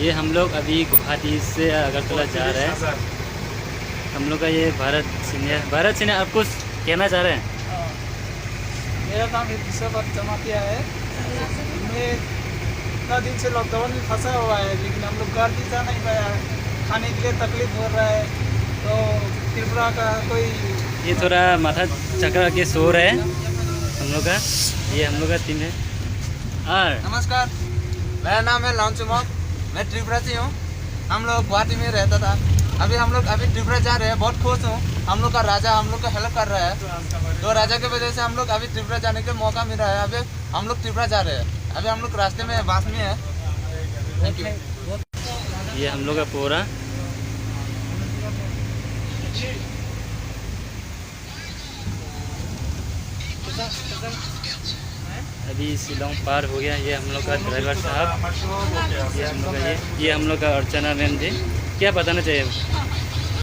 ये हम लोग अभी गुवाहाटी से अगरतला जा रहे हैं। हम लोग का ये भारत सिन्हा आप कुछ कहना चाह रहे हैं? मेरा नाम ऋषभ जमातिया है। मैं इतना दिन से लॉकडाउन में फंसा हुआ है, लेकिन हम लोग घर भी जा नहीं पाया, खाने के लिए तकलीफ हो रहा है। तो त्रिपुरा का कोई ये थोड़ा माथा चक्कर के सो रहे हैं हम लोग का। ये हम लोग का टीम है। और नमस्कार, मेरा नाम है लॉन्चुमॉक, मैं त्रिपुरा से हूँ। हम लोग गुवाहाटी में रहता था, हम लोग त्रिपुरा जा रहे हैं। बहुत खुश हूँ, हम लोग का राजा हम लोग का हेल्प कर रहा है। तो राजा की वजह से हम लोग अभी त्रिपुरा जाने का मौका मिल रहा है। अभी हम लोग त्रिपुरा जा रहे हैं। अभी हम लोग रास्ते में बास में है। Thank you. ये हम लोग का पूरा अभी शिलोंग पार हो गया। ये हम लोग का ड्राइवर साहब, ये हम लोग का ये हम लोग का अर्चना मैम जी। क्या बताना चाहिए?